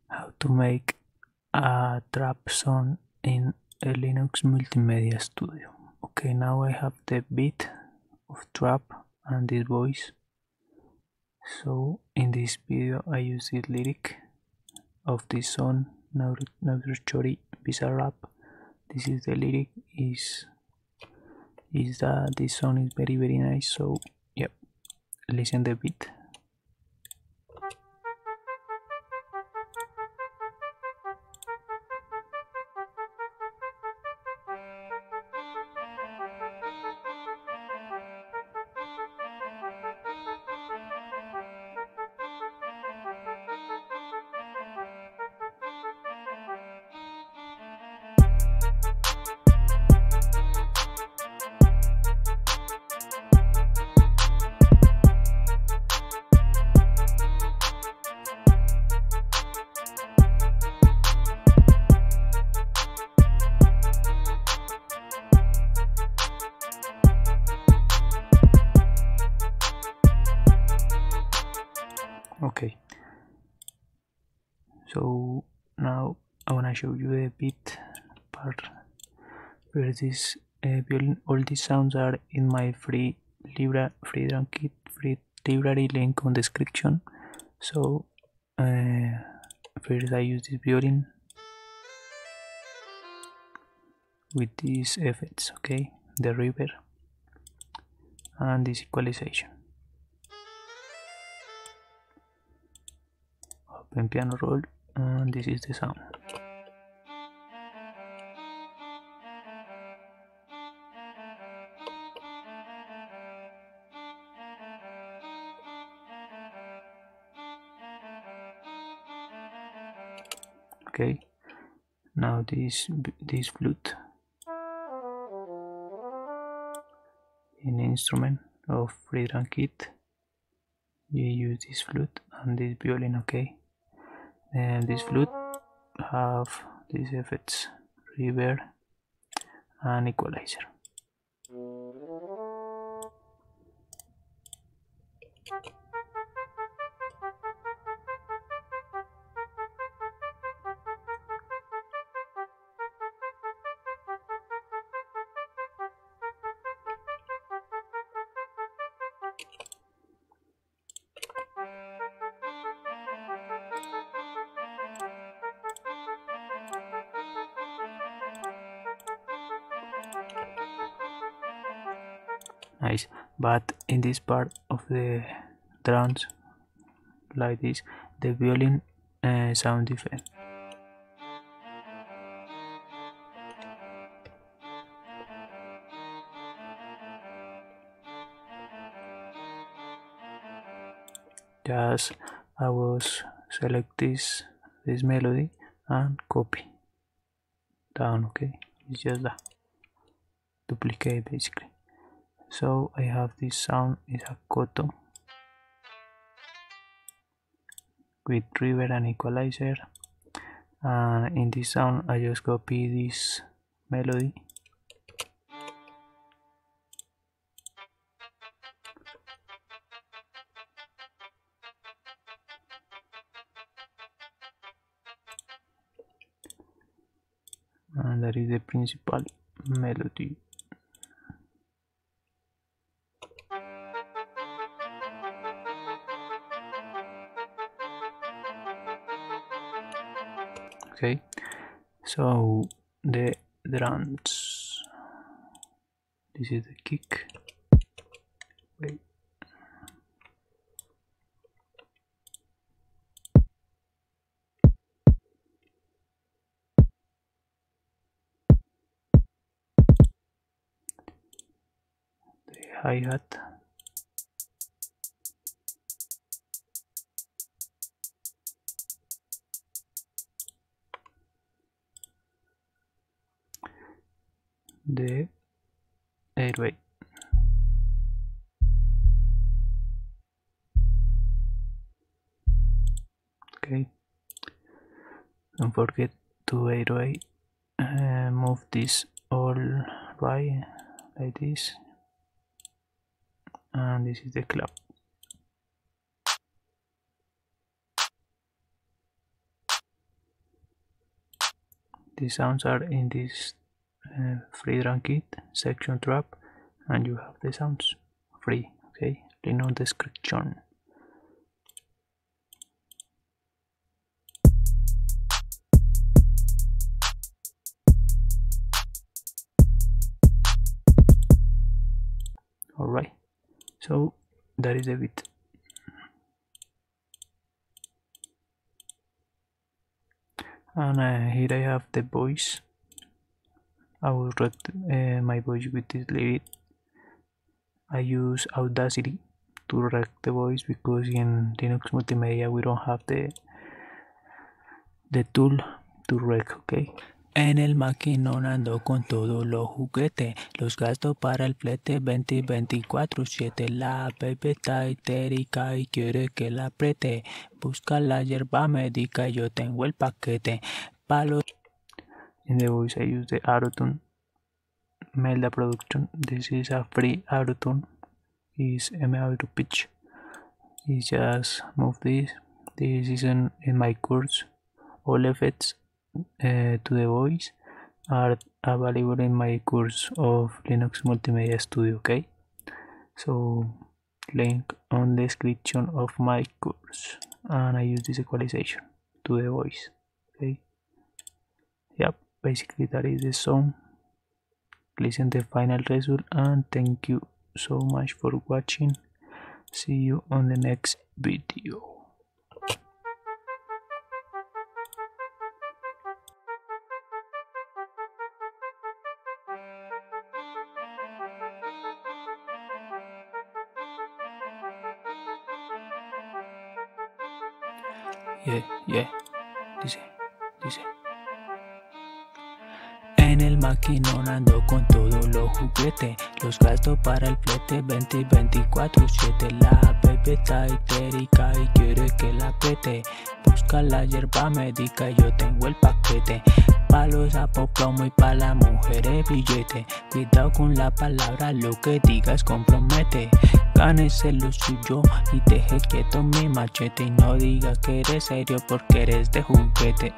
how to make a trap sound in a Linux Multimedia Studio. Okay, now I have the beat of trap and this voice. So in this video I use the lyric of this song, Chori Bizarrap. This is the lyric, is that this song is very nice. So yep, listen the beat. Okay, so now I wanna show you the beat part where this violin. All these sounds are in my free drum kit free library, link on description. So first I use this violin with these effects, okay, the reverb and this equalization. Open piano roll, and this is the sound. Okay, now this flute, an instrument of free drum kit. You use this flute and this violin, okay, and this flute have these effects, reverb and equalizer. Nice, but in this part of the drums, like this, the violin sound different. Just I was select this melody and copy down, okay, it's just that, duplicate basically. So I have this sound, is a koto with reverb and equalizer, and in this sound I just copy this melody and that is the principal melody. Okay, so the drums, this is the kick. Wait. The hi-hat, the airway, okay, don't forget to airway, move this all right like this, and this is the clap. the sounds are in this free drum kit section trap, and you have the sounds free. Okay, link on description. Alright, so that is the beat. And here I have the voice. I will rec my voice with this lyric. I use Audacity to rec the voice because in Linux Multimedia we don't have the tool to rec, okay? En el maquinón ando con todos los juguetes, los gasto para el flete 20-24-7. La baby está histérica y quiere que la apriete. Busca la hierba médica y yo tengo el paquete. Palos. In the voice I use the autotune Melda production. This is a free autotune. Is M-Auto pitch. It's just move this. This is in my course. All effects to the voice are available in my course of Linux Multimedia Studio, okay? So link on the description of my course, and I use this equalization to the voice, okay? Yep, basically that is the song. Listen the final result, and thank you so much for watching. See you on the next video. Yeah, dice. En el maquinón ando con todos los juguetes, los gasto para el flete 20-24-7. La bebé está histérica y quiere que la apriete. Busca la hierba médica y yo tengo el paquete. Pa' los sapos plomo y pa' las mujeres billete. Cuidado con la palabra, lo que digas compromete. Gánese lo suyo y deje quieto mi machete. Y no digas que eres serio porque eres de juguete.